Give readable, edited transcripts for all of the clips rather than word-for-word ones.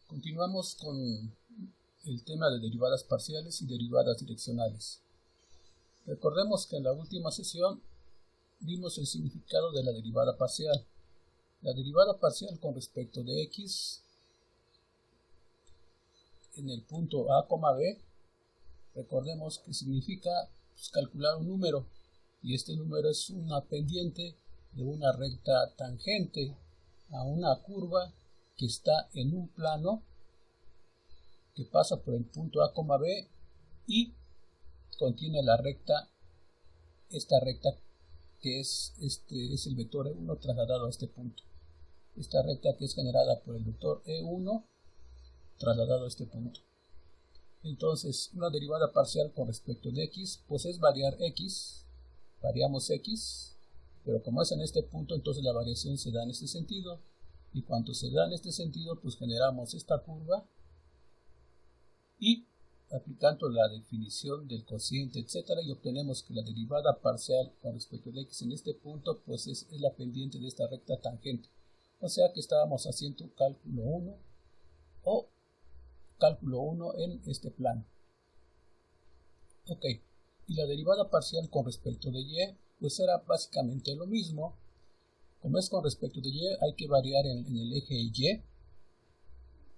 Continuamos con el tema de derivadas parciales y derivadas direccionales. Recordemos que en la última sesión vimos el significado de la derivada parcial. La derivada parcial con respecto de x en el punto a, b, recordemos que significa calcular un número, y este número es una pendiente de una recta tangente a una curva que está en un plano que pasa por el punto a, b y contiene la recta, esta recta que es el vector E1 trasladado a este punto. Esta recta que es generada por el vector E1 trasladado a este punto. Entonces, una derivada parcial con respecto de x, pues es variar x, variamos x, pero como es en este punto, entonces la variación se da en este sentido, y cuando se da en este sentido, pues generamos esta curva, y aplicando la definición del cociente, etcétera, y obtenemos que la derivada parcial con respecto de x en este punto, pues es la pendiente de esta recta tangente. O sea que estábamos haciendo cálculo 1 o cálculo 1 en este plano. Ok, y la derivada parcial con respecto de y, pues era básicamente lo mismo. Como es con respecto de y, hay que variar en el eje y,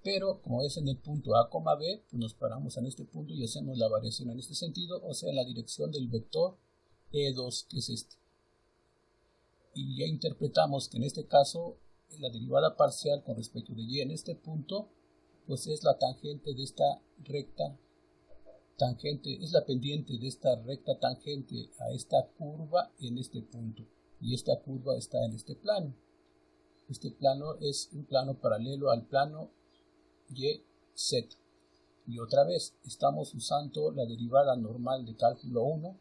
pero como es en el punto a, b, pues nos paramos en este punto y hacemos la variación en este sentido, o sea, en la dirección del vector E2, que es este. Y ya interpretamos que en este caso la derivada parcial con respecto de y en este punto, pues es la tangente de esta recta tangente, es la pendiente de esta recta tangente a esta curva en este punto, y esta curva está en este plano. Este plano es un plano paralelo al plano YZ. Y otra vez estamos usando la derivada normal de cálculo 1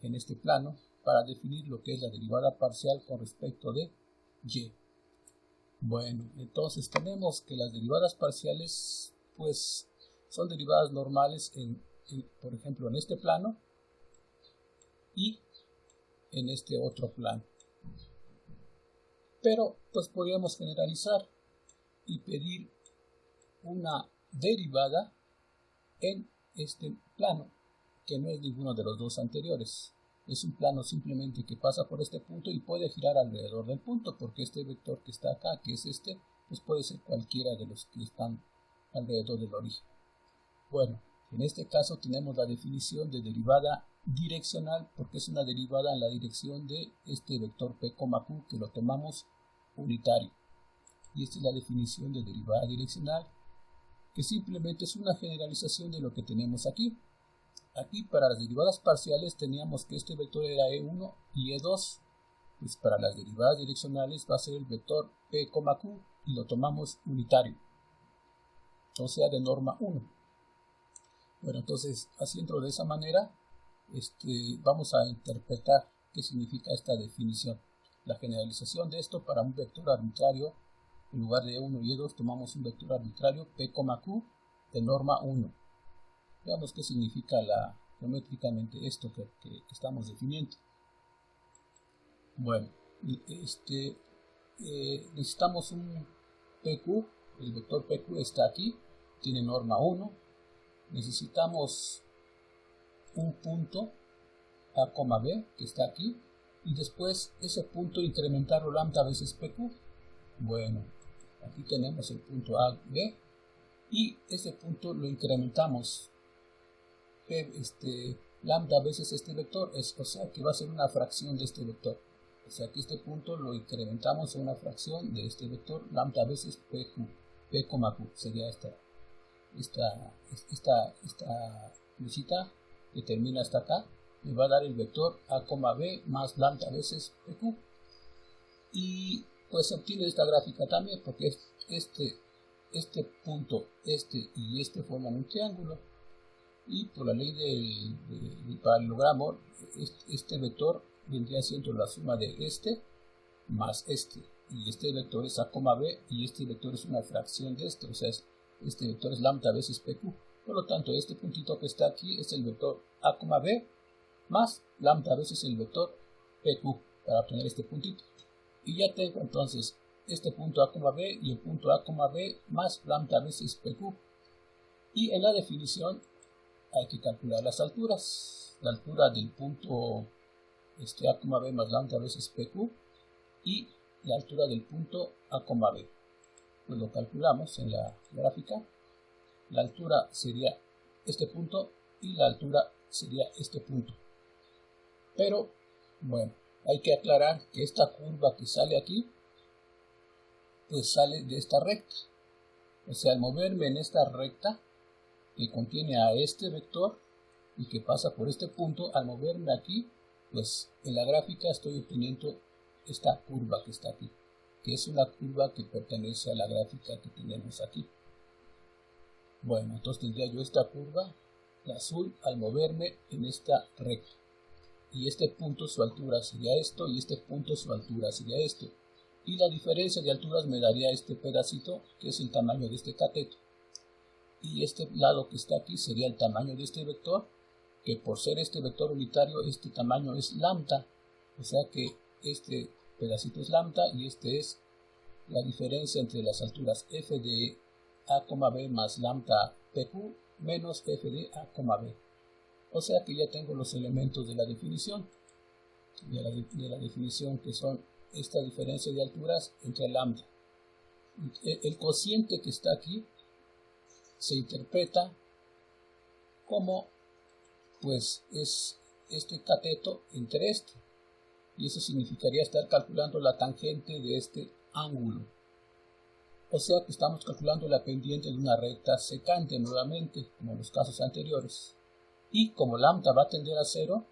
en este plano para definir lo que es la derivada parcial con respecto de y. Bueno, entonces tenemos que las derivadas parciales pues son derivadas normales por ejemplo en este plano y en este otro plano. Pero pues podríamos generalizar y pedir una derivada en este plano, que no es ninguno de los dos anteriores. Es un plano simplemente que pasa por este punto y puede girar alrededor del punto, porque este vector que está acá, que es este, pues puede ser cualquiera de los que están alrededor del origen. Bueno, en este caso tenemos la definición de derivada direccional, porque es una derivada en la dirección de este vector P, Q, que lo tomamos unitario. Y esta es la definición de derivada direccional, que simplemente es una generalización de lo que tenemos aquí. Aquí para las derivadas parciales teníamos que este vector era E1 y E2. Pues para las derivadas direccionales va a ser el vector P, Q y lo tomamos unitario, o sea de norma 1. Bueno, entonces haciendo de esa manera vamos a interpretar qué significa esta definición. La generalización de esto para un vector arbitrario, en lugar de E1 y E2 tomamos un vector arbitrario P, Q de norma 1. Veamos qué significa geométricamente esto que estamos definiendo. Bueno, necesitamos un PQ, el vector PQ está aquí, tiene norma 1. Necesitamos un punto A, B, que está aquí, y después ese punto incrementarlo lambda veces PQ. Bueno, aquí tenemos el punto A, B, y ese punto lo incrementamos lambda veces este vector, o sea que va a ser una fracción de este vector. O sea que este punto lo incrementamos a una fracción de este vector lambda veces PQ. P, Q sería esta lucita que termina hasta acá, me va a dar el vector A, B más lambda veces PQ. Y pues se obtiene esta gráfica también, porque este punto, y forman un triángulo. Y por la ley del paralelogramo, este vector vendría siendo la suma de este más este. Y este vector es A, B, y este vector es una fracción de este, o sea, este vector es lambda veces PQ. Por lo tanto, este puntito que está aquí es el vector A, B más lambda veces el vector PQ para obtener este puntito. Y ya tengo entonces este punto A, B y el punto A, B más lambda veces PQ. Y en la definición hay que calcular las alturas. La altura del punto A, B más lambda veces PQ y la altura del punto A, B. Pues lo calculamos en la gráfica. La altura sería este punto y la altura sería este punto. Pero, bueno, hay que aclarar que esta curva que sale aquí, pues sale de esta recta. O sea, al moverme en esta recta que contiene a este vector y que pasa por este punto, al moverme aquí, pues en la gráfica estoy obteniendo esta curva que está aquí, que es una curva que pertenece a la gráfica que tenemos aquí. Bueno, entonces tendría yo esta curva, la azul, al moverme en esta recta. Y este punto su altura sería esto, y este punto su altura sería esto. Y la diferencia de alturas me daría este pedacito, que es el tamaño de este cateto. Y este lado que está aquí sería el tamaño de este vector, que por ser este vector unitario, este tamaño es lambda. O sea que este pedacito es lambda y este es la diferencia entre las alturas f de A, B más lambda PQ menos f de A, B. O sea que ya tengo los elementos de la definición. De la definición que son esta diferencia de alturas entre lambda. El cociente que está aquí se interpreta como pues es este cateto entre este. Y eso significaría estar calculando la tangente de este ángulo. O sea que estamos calculando la pendiente de una recta secante nuevamente, como en los casos anteriores. Y como lambda va a tender a 0,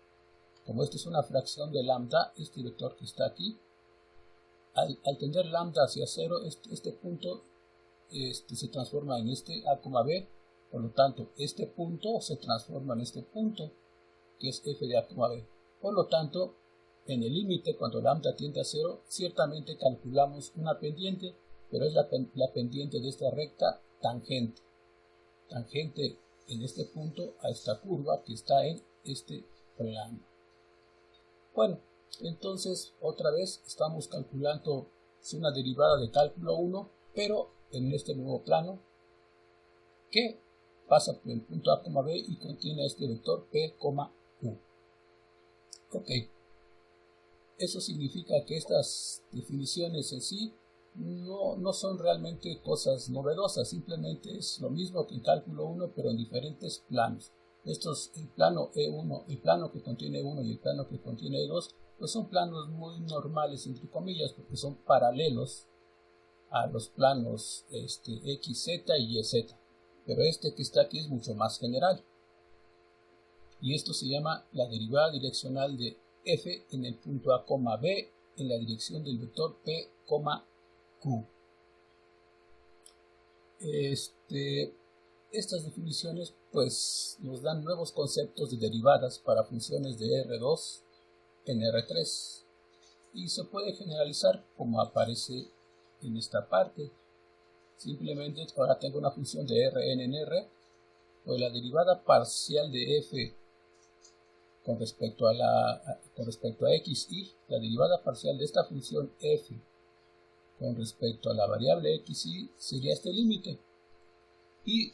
como esta es una fracción de lambda, este vector que está aquí, al tender lambda hacia 0, este punto se transforma en este A, B, por lo tanto este punto se transforma en este punto, que es f de A, B. Por lo tanto, en el límite, cuando lambda tiende a 0, ciertamente calculamos una pendiente, pero es la pendiente de esta recta tangente. Tangente en este punto a esta curva que está en este plano. Bueno, entonces otra vez estamos calculando una derivada de cálculo 1, pero en este nuevo plano que pasa por el punto A, B y contiene este vector P, Q. Ok, eso significa que estas definiciones en sí no son realmente cosas novedosas, simplemente es lo mismo que en cálculo 1, pero en diferentes planos. Estos, el plano E1, el plano que contiene E1 y el plano que contiene E2, pues son planos muy normales, entre comillas, porque son paralelos a los planos X, Z y YZ. Pero este que está aquí es mucho más general. Y esto se llama la derivada direccional de f en el punto A, B en la dirección del vector P, Q. Estas definiciones pues nos dan nuevos conceptos de derivadas para funciones de R2 en R3 y se puede generalizar como aparece en esta parte. Simplemente ahora tengo una función de Rn en R, pues la derivada parcial de f con respecto a x y la derivada parcial de esta función f con respecto a la variable x y sería este límite. Y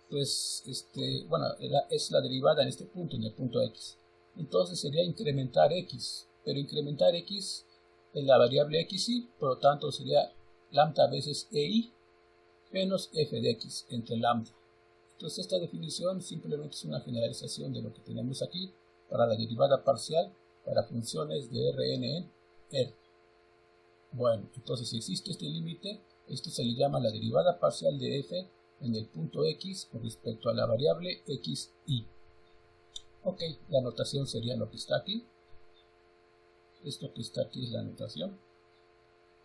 pues es la derivada en este punto, en el punto x. Entonces sería incrementar x, pero incrementar x en la variable x y, por lo tanto sería lambda veces ei menos f de x entre lambda. Entonces esta definición simplemente es una generalización de lo que tenemos aquí para la derivada parcial para funciones de Rn en R. Bueno, entonces si existe este límite, esto se le llama la derivada parcial de f en el punto x con respecto a la variable x y. Ok, la notación sería lo que está aquí. Esto que está aquí es la notación.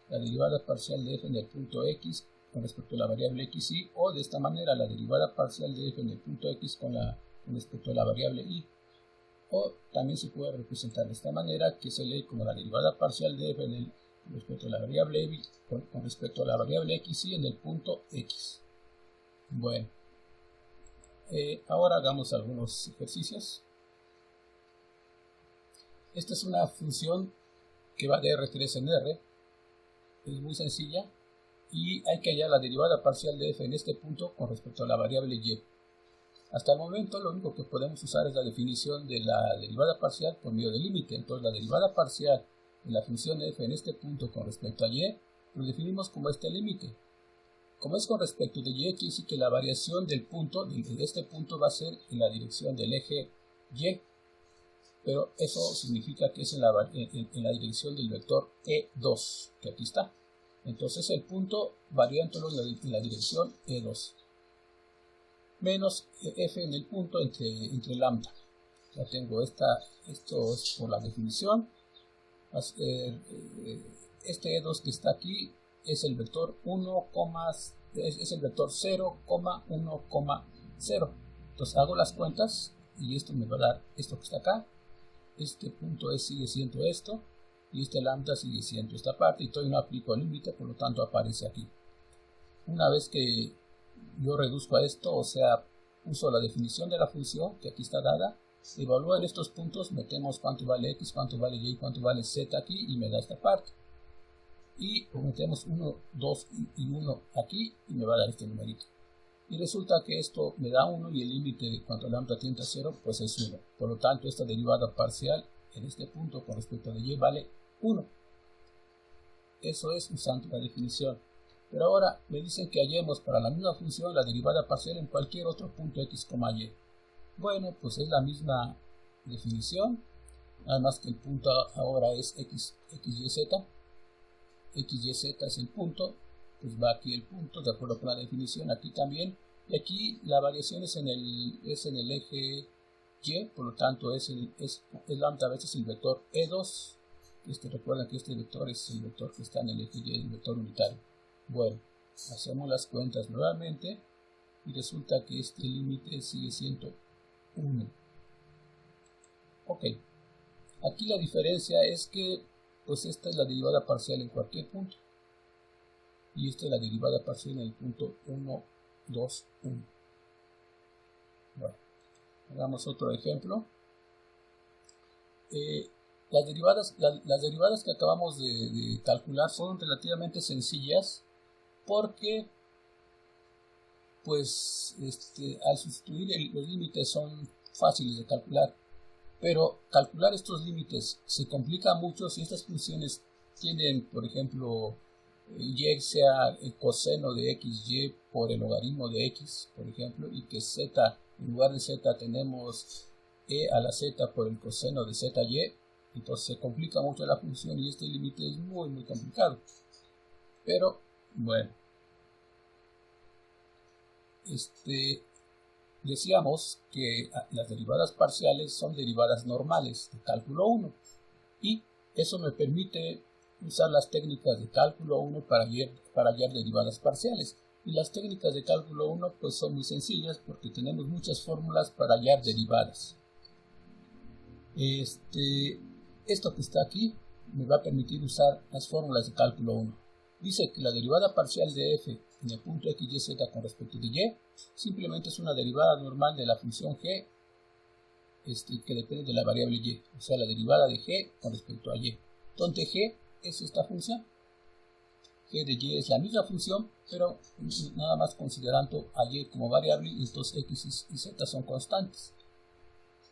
La derivada parcial de f en el punto x con respecto a la variable x y, o de esta manera la derivada parcial de f en el punto x con respecto a la variable y. O también se puede representar de esta manera, que se lee como la derivada parcial de f respecto a la variable y con respecto a la variable x y en el punto x. Bueno, ahora hagamos algunos ejercicios. Esta es una función que va de R3 en R es muy sencilla y hay que hallar la derivada parcial de f en este punto con respecto a la variable y. Hasta el momento lo único que podemos usar es la definición de la derivada parcial por medio del límite. Entonces la derivada parcial de la función f en este punto con respecto a y lo definimos como este límite. Como es con respecto de y, quiere decir que la variación del punto, de este punto, va a ser en la dirección del eje y, pero eso significa que es en la dirección del vector E2, que aquí está. Entonces el punto varía en la dirección E2, menos f en el punto entre lambda. Ya tengo esto es por la definición. Este E2 que está aquí es el vector 0,1,0. Entonces hago las cuentas y esto me va a dar esto que está acá. Este punto sigue siendo esto y este lambda sigue siendo esta parte y todavía no aplico el límite, por lo tanto aparece aquí. Una vez que yo reduzco a esto, o sea, uso la definición de la función que aquí está dada, evalúo en estos puntos, metemos cuánto vale x, cuánto vale y, cuánto vale z aquí y me da esta parte. Y metemos 1, 2 y 1 aquí y me va a dar este numerito. Y resulta que esto me da 1 y el límite de cuanto lambda tiende a 0 pues es 1. Por lo tanto esta derivada parcial en este punto con respecto a y vale 1. Eso es usando la definición. Pero ahora me dicen que hallemos para la misma función la derivada parcial en cualquier otro punto x, y. Bueno, pues es la misma definición, nada más que el punto ahora es x, y, z. X, y, z es el punto, pues va aquí el punto, de acuerdo con la definición, aquí también. Y aquí la variación es en el eje y, por lo tanto es lambda veces el vector E2. Recuerden que este vector es el vector que está en el eje y, el vector unitario. Bueno, hacemos las cuentas nuevamente y resulta que este límite sigue siendo 1. Ok, aquí la diferencia es que pues esta es la derivada parcial en cualquier punto y esta es la derivada parcial en el punto 1, 2, 1. Bueno, hagamos otro ejemplo. Las derivadas que acabamos de calcular son relativamente sencillas porque pues al sustituir los límites son fáciles de calcular, pero calcular estos límites se complica mucho si estas funciones tienen, por ejemplo, y sea el coseno de xy por el logaritmo de x, por ejemplo, y que z, en lugar de z tenemos e a la z por el coseno de zy. Entonces se complica mucho la función y este límite es muy muy complicado. Pero bueno, decíamos que las derivadas parciales son derivadas normales de cálculo 1 y eso me permite usar las técnicas de cálculo 1 para hallar derivadas parciales. Y las técnicas de cálculo 1 pues son muy sencillas porque tenemos muchas fórmulas para hallar derivadas. Esto que está aquí me va a permitir usar las fórmulas de cálculo 1. Dice que la derivada parcial de f en el punto x, y, z con respecto de y simplemente es una derivada normal de la función g que depende de la variable y, o sea, la derivada de g con respecto a y, donde g es esta función. G de y es la misma función, pero nada más considerando a y como variable y entonces x y z son constantes.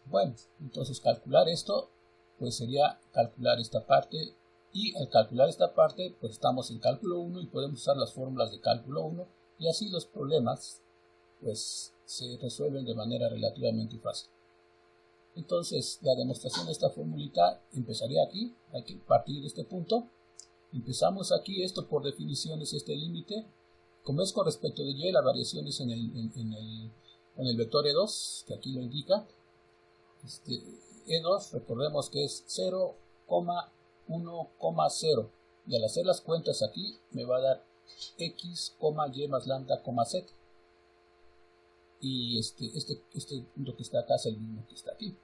Bueno, entonces calcular esto pues sería calcular esta parte y al calcular esta parte pues estamos en cálculo 1 y podemos usar las fórmulas de cálculo 1 y así los problemas pues se resuelven de manera relativamente fácil. Entonces la demostración de esta formulita empezaría aquí, hay que partir de este punto. Empezamos aquí, esto por definición es este límite. Como es con respecto de y, la variación es en el vector E2, que aquí lo indica. E2, recordemos que es 0,1,0 y al hacer las cuentas aquí me va a dar x, y más lambda, z y este punto que está acá es el mismo que está aquí,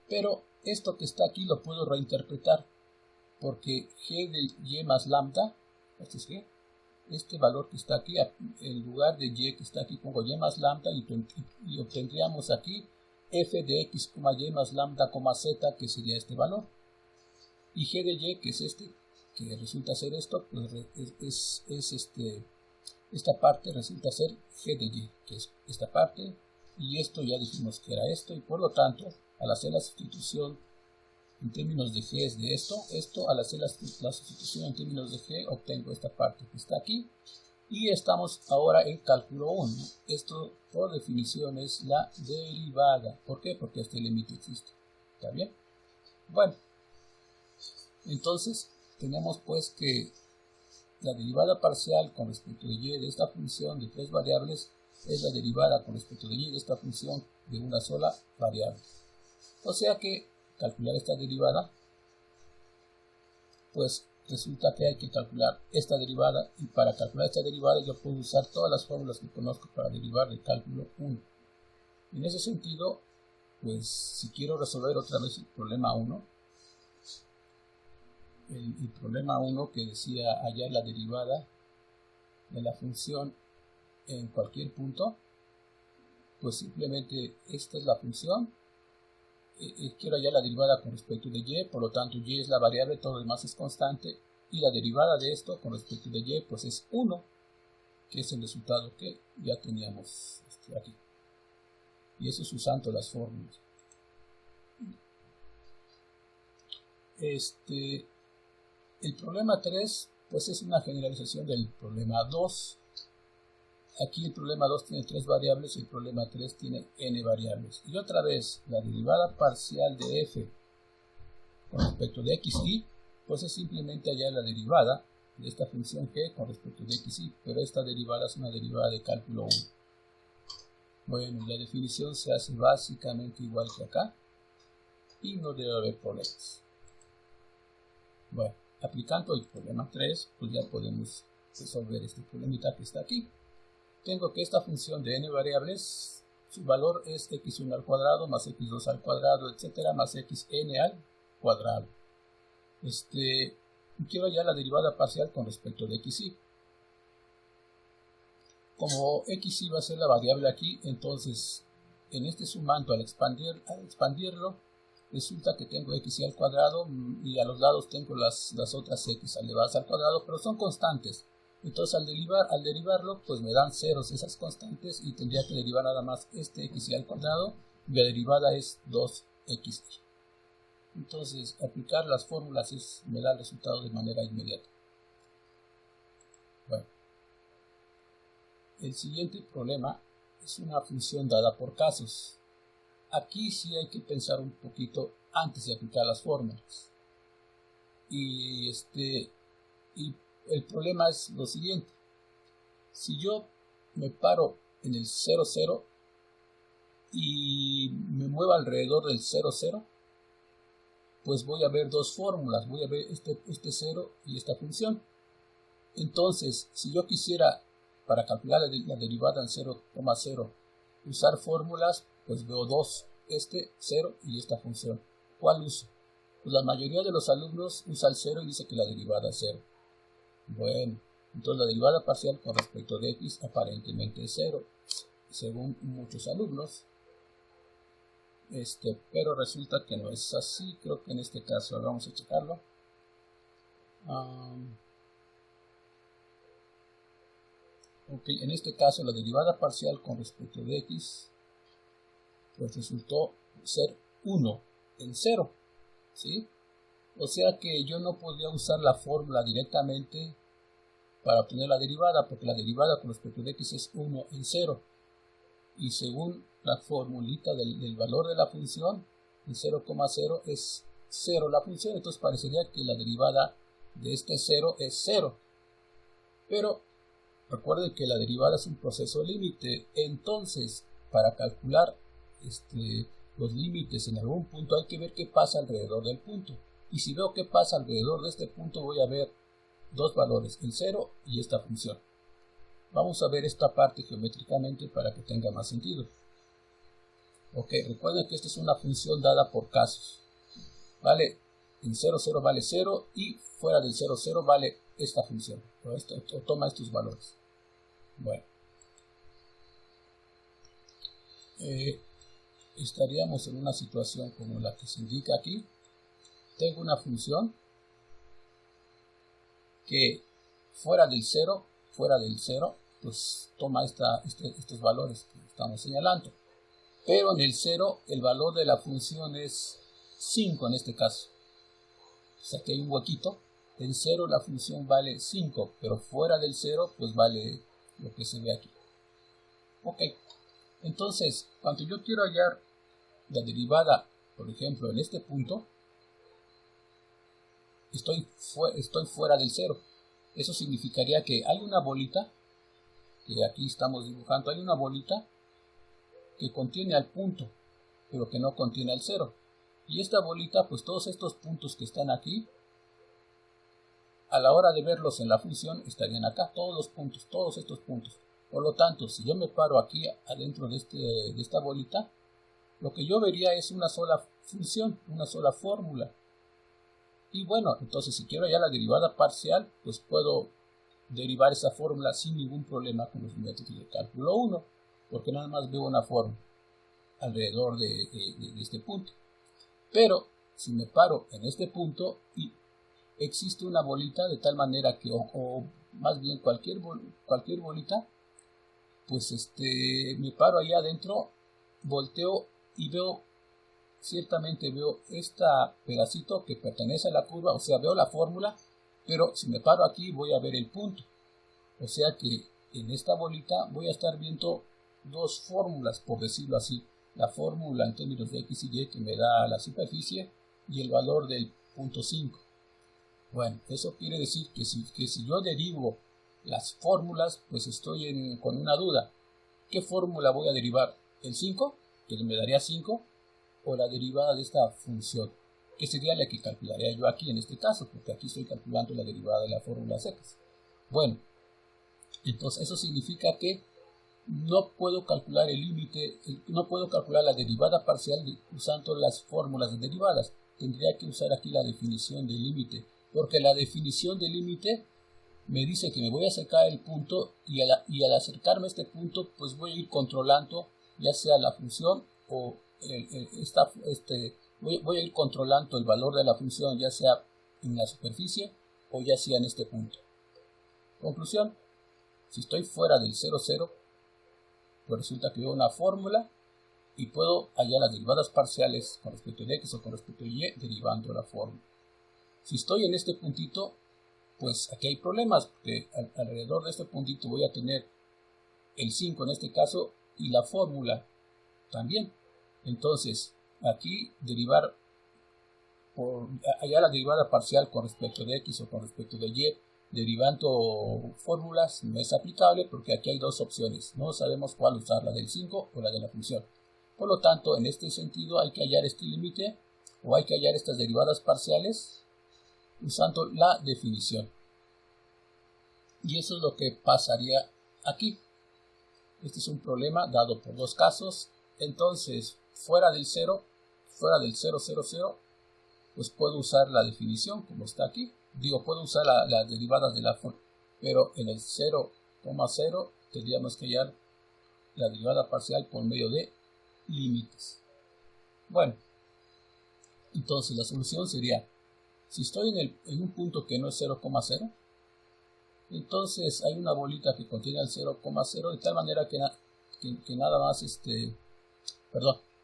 pero esto que está aquí lo puedo reinterpretar porque g de y más lambda, este es g, este valor que está aquí, en lugar de y que está aquí pongo y más lambda y obtendríamos aquí f de x, y más lambda, z, que sería este valor, y g de y, que es este, que resulta ser esto, pues esta parte resulta ser g de y, que es esta parte, y esto ya dijimos que era esto, y por lo tanto, al hacer la sustitución en términos de g es de esto al hacer la sustitución en términos de g obtengo esta parte que está aquí, y estamos ahora en cálculo 1. Esto por definición es la derivada. ¿Por qué? Porque este límite existe. ¿Está bien? Bueno, entonces tenemos pues que la derivada parcial con respecto de y de esta función de tres variables es la derivada con respecto de y de esta función de una sola variable. O sea que calcular esta derivada, pues resulta que hay que calcular esta derivada, y para calcular esta derivada yo puedo usar todas las fórmulas que conozco para derivar del cálculo 1. En ese sentido, pues si quiero resolver otra vez el problema 1, el problema 1 que decía hallar la derivada de la función en cualquier punto, pues simplemente esta es la función, quiero hallar la derivada con respecto de y, por lo tanto y es la variable, todo lo demás es constante, y la derivada de esto con respecto de y pues es 1, que es el resultado que ya teníamos aquí. Y eso es usando las fórmulas. El problema 3 pues es una generalización del problema 2. Aquí el problema 2 tiene 3 variables y el problema 3 tiene n variables. Y otra vez, la derivada parcial de f con respecto de xy, pues es simplemente hallar la derivada de esta función g con respecto de xy, pero esta derivada es una derivada de cálculo 1. Bueno, la definición se hace básicamente igual que acá y no debe haber problemas. Bueno, aplicando el problema 3, pues ya podemos resolver este problemita que está aquí. Tengo que esta función de n variables, su valor es x1 al cuadrado más x2 al cuadrado, etcétera, más xn al cuadrado. Quiero hallar la derivada parcial con respecto de xy. Como xy va a ser la variable aquí, entonces en este sumando al expandirlo, resulta que tengo xy al cuadrado y a los lados tengo las otras x elevadas al cuadrado, pero son constantes. Entonces al derivarlo, pues me dan ceros esas constantes y tendría que derivar nada más este xy al cuadrado, y la derivada es 2xy. Entonces aplicar las fórmulas me da el resultado de manera inmediata. Bueno, el siguiente problema es una función dada por casos. Aquí sí hay que pensar un poquito antes de aplicar las fórmulas. Y el problema es lo siguiente. Si yo me paro en el 0, 0 y me muevo alrededor del 0, 0, pues voy a ver dos fórmulas. Voy a ver este 0 y esta función. Entonces, si yo quisiera, para calcular la derivada en 0,0, usar fórmulas, pues veo dos, 0 y esta función. ¿Cuál uso? Pues la mayoría de los alumnos usa el 0 y dice que la derivada es 0. Bueno, entonces la derivada parcial con respecto de x aparentemente es 0, según muchos alumnos. Pero resulta que no es así. Creo que en este caso vamos a checarlo. Ok, en este caso la derivada parcial con respecto de x pues resultó ser 1 en 0, ¿sí? O sea que yo no podía usar la fórmula directamente para obtener la derivada, porque la derivada con respecto de x es 1 en 0. Y según la formulita del valor de la función, el 0,0 es 0 la función, entonces parecería que la derivada de este 0 es 0. Pero recuerden que la derivada es un proceso límite, entonces para calcular los límites en algún punto hay que ver qué pasa alrededor del punto. Y si veo qué pasa alrededor de este punto, voy a ver dos valores, el 0 y esta función. Vamos a ver esta parte geométricamente para que tenga más sentido. Ok, recuerden que esta es una función dada por casos. Vale, en 0, 0 vale 0 y fuera del 0, 0 vale esta función. O toma estos valores. Bueno. Estaríamos en una situación como la que se indica aquí. Tengo una función que fuera del 0, pues toma estos valores que estamos señalando. Pero en el 0 el valor de la función es 5 en este caso. O sea que hay un huequito. En 0 la función vale 5, pero fuera del 0 pues vale lo que se ve aquí. Ok, entonces cuando yo quiero hallar la derivada, por ejemplo, en este punto, estoy fuera del 0. Eso significaría que hay una bolita, que aquí estamos dibujando, hay una bolita que contiene al punto, pero que no contiene al 0. Y esta bolita, pues todos estos puntos que están aquí, a la hora de verlos en la función, estarían acá, todos estos puntos. Por lo tanto, si yo me paro aquí adentro de esta bolita, lo que yo vería es una sola función, una sola fórmula. Y bueno, entonces si quiero hallar la derivada parcial, pues puedo derivar esa fórmula sin ningún problema con los métodos de cálculo 1, porque nada más veo una fórmula alrededor de este punto. Pero si me paro en este punto y existe una bolita de tal manera que, o más bien cualquier bolita, pues me paro ahí adentro, volteo y ciertamente veo este pedacito que pertenece a la curva, o sea, veo la fórmula, pero si me paro aquí voy a ver el punto. O sea que en esta bolita voy a estar viendo dos fórmulas, por decirlo así. La fórmula en términos de x y y que me da la superficie y el valor del punto 5. Bueno, eso quiere decir que si yo derivo las fórmulas, pues estoy con una duda. ¿Qué fórmula voy a derivar? ¿El 5, que me daría 5? ¿O la derivada de esta función, que sería la que calcularía yo aquí en este caso, porque aquí estoy calculando la derivada de la fórmula secas? Bueno, entonces eso significa que no puedo calcular el límite, no puedo calcular la derivada parcial usando las fórmulas de derivadas. Tendría que usar aquí la definición del límite, porque la definición del límite me dice que me voy a acercar el punto y al acercarme a este punto pues voy a ir controlando ya sea la función o voy a ir controlando el valor de la función ya sea en la superficie o ya sea en este punto. Conclusión, si estoy fuera del 0, 0, pues resulta que veo una fórmula y puedo hallar las derivadas parciales con respecto de x o con respecto de y derivando la fórmula. Si estoy en este puntito, pues aquí hay problemas, porque alrededor de este puntito voy a tener el 5 en este caso y la fórmula también. Entonces, aquí hallar la derivada parcial con respecto de x o con respecto de y derivando fórmulas no es aplicable porque aquí hay dos opciones. No sabemos cuál usar, la del 5 o la de la función. Por lo tanto, en este sentido hay que hallar este límite o hay que hallar estas derivadas parciales usando la definición. Y eso es lo que pasaría aquí. Este es un problema dado por dos casos. Entonces, fuera del 0, 0, 0, pues puedo usar la definición como está aquí. Puedo usar las derivadas de la fórmula. Pero en el 0,0 tendríamos que hallar la derivada parcial por medio de límites. Bueno, entonces la solución sería, si estoy en un punto que no es 0,0, entonces hay una bolita que contiene el 0,0 de tal manera que nada más, si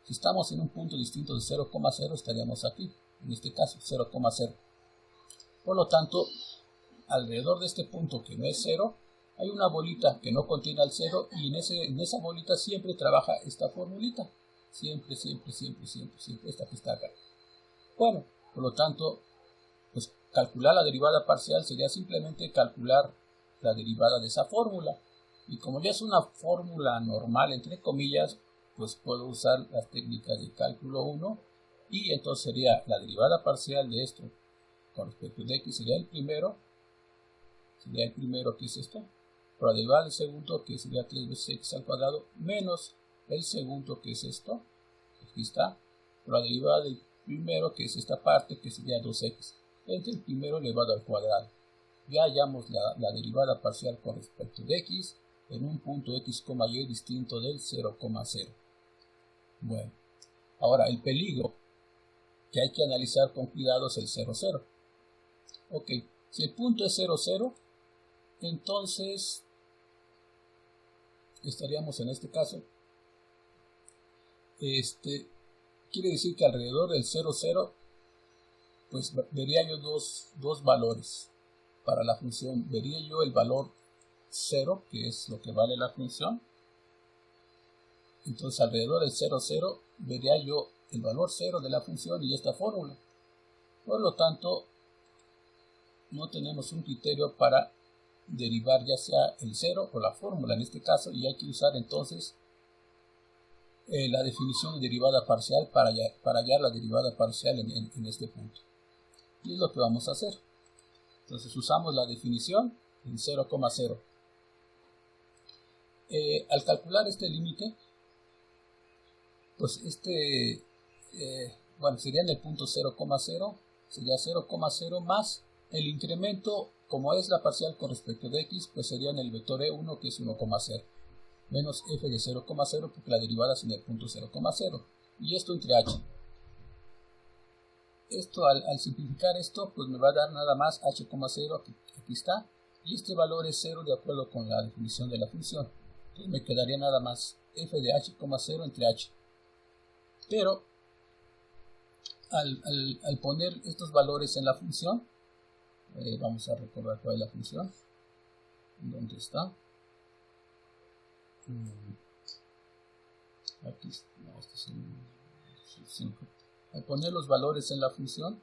estamos en un punto distinto de 0,0 estaríamos aquí, en este caso 0,0. Por lo tanto, alrededor de este punto que no es 0, hay una bolita que no contiene el 0 y en esa bolita siempre trabaja esta formulita. Siempre, esta que está acá. Bueno, por lo tanto, pues calcular la derivada parcial sería simplemente calcular la derivada de esa fórmula. Y como ya es una fórmula normal, entre comillas, pues puedo usar las técnicas de cálculo 1 y entonces sería la derivada parcial de esto con respecto de x sería el primero que es esto, por la derivada del segundo que sería 3 veces x al cuadrado menos el segundo que es esto, aquí está, por la derivada del primero que es esta parte que sería 2x entre el primero elevado al cuadrado. Ya hallamos la derivada parcial con respecto de x en un punto x, y distinto del 0,0. Bueno, ahora el peligro que hay que analizar con cuidado es el 0,0. Ok, Si el punto es 0, 0, entonces estaríamos en este caso, quiere decir que alrededor del 0, 0, pues vería yo dos valores para la función. Vería yo el valor 0, que es lo que vale la función. Entonces alrededor del 0, 0 vería yo el valor 0 de la función y esta fórmula. Por lo tanto, no tenemos un criterio para derivar ya sea el 0 o la fórmula en este caso, y hay que usar entonces la definición de derivada parcial para hallar la derivada parcial en este punto. Y es lo que vamos a hacer. Entonces usamos la definición en 0,0. Al calcular este límite, pues sería en el punto 0,0, sería 0,0 más el incremento, como es la parcial con respecto de x, pues sería en el vector e1, que es 1,0, menos f de 0,0, porque la derivada es en el punto 0,0, y esto entre h. Esto, al simplificar esto, pues me va a dar nada más h,0, aquí está, y este valor es 0 de acuerdo con la definición de la función. Entonces me quedaría nada más f de h,0 entre h. Pero al poner estos valores en la función, vamos a recordar cuál es la función. ¿Dónde está? Aquí, no, este es el 5. Al poner los valores en la función,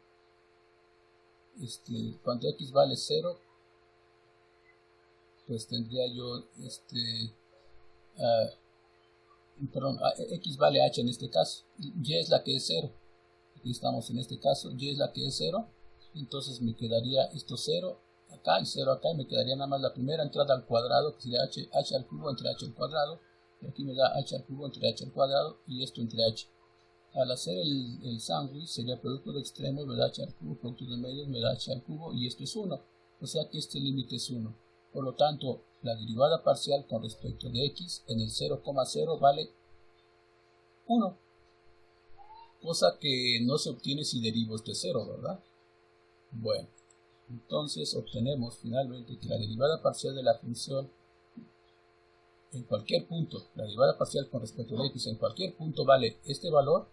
cuando x vale 0, pues tendría yo x vale h en este caso, y es la que es 0. Aquí estamos en este caso, y es la que es 0, entonces me quedaría esto 0 acá y 0 acá, y me quedaría nada más la primera entrada al cuadrado, que sería h al cubo entre h al cuadrado, y aquí me da h al cubo entre h al cuadrado, y esto entre h. Al hacer el sándwich sería producto de extremos, me da h al cubo, producto de medios me da h al cubo, y esto es 1, o sea que este límite es 1. Por lo tanto, la derivada parcial con respecto de x en el 0,0 vale 1, cosa que no se obtiene si derivo este 0, ¿verdad? Bueno, entonces obtenemos finalmente que la derivada parcial de la función en cualquier punto, la derivada parcial con respecto de x en cualquier punto vale este valor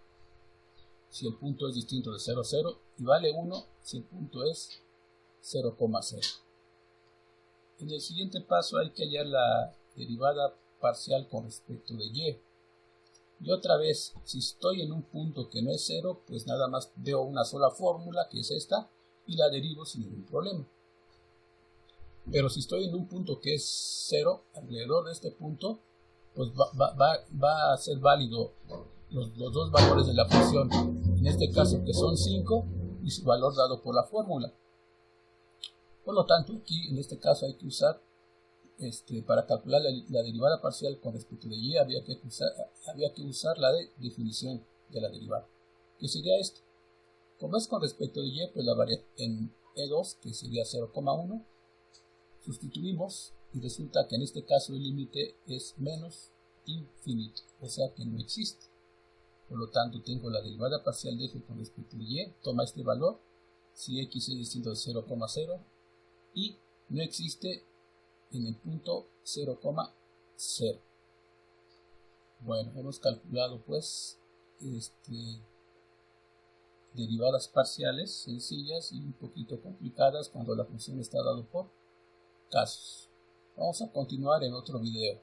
si el punto es distinto de 0, 0, y vale 1 si el punto es 0,0. En el siguiente paso hay que hallar la derivada parcial con respecto de y. Y otra vez, si estoy en un punto que no es 0, pues nada más veo una sola fórmula, que es esta, y la derivo sin ningún problema. Pero si estoy en un punto que es 0, alrededor de este punto, pues va a ser válido los dos valores de la función, en este caso que son 5, y su valor dado por la fórmula. Por lo tanto, aquí en este caso hay que usar, para calcular la derivada parcial con respecto de y, había que usar la definición de la derivada, que sería esto. Como es con respecto de y, pues la variable en e2, que sería 0,1, sustituimos y resulta que en este caso el límite es menos infinito, o sea que no existe. Por lo tanto, tengo la derivada parcial de f con respecto de y, toma este valor, si x es distinto de 0,0, y no existe en el punto 0,0. Bueno, hemos calculado pues derivadas parciales sencillas y un poquito complicadas cuando la función está dada por casos. Vamos a continuar en otro video.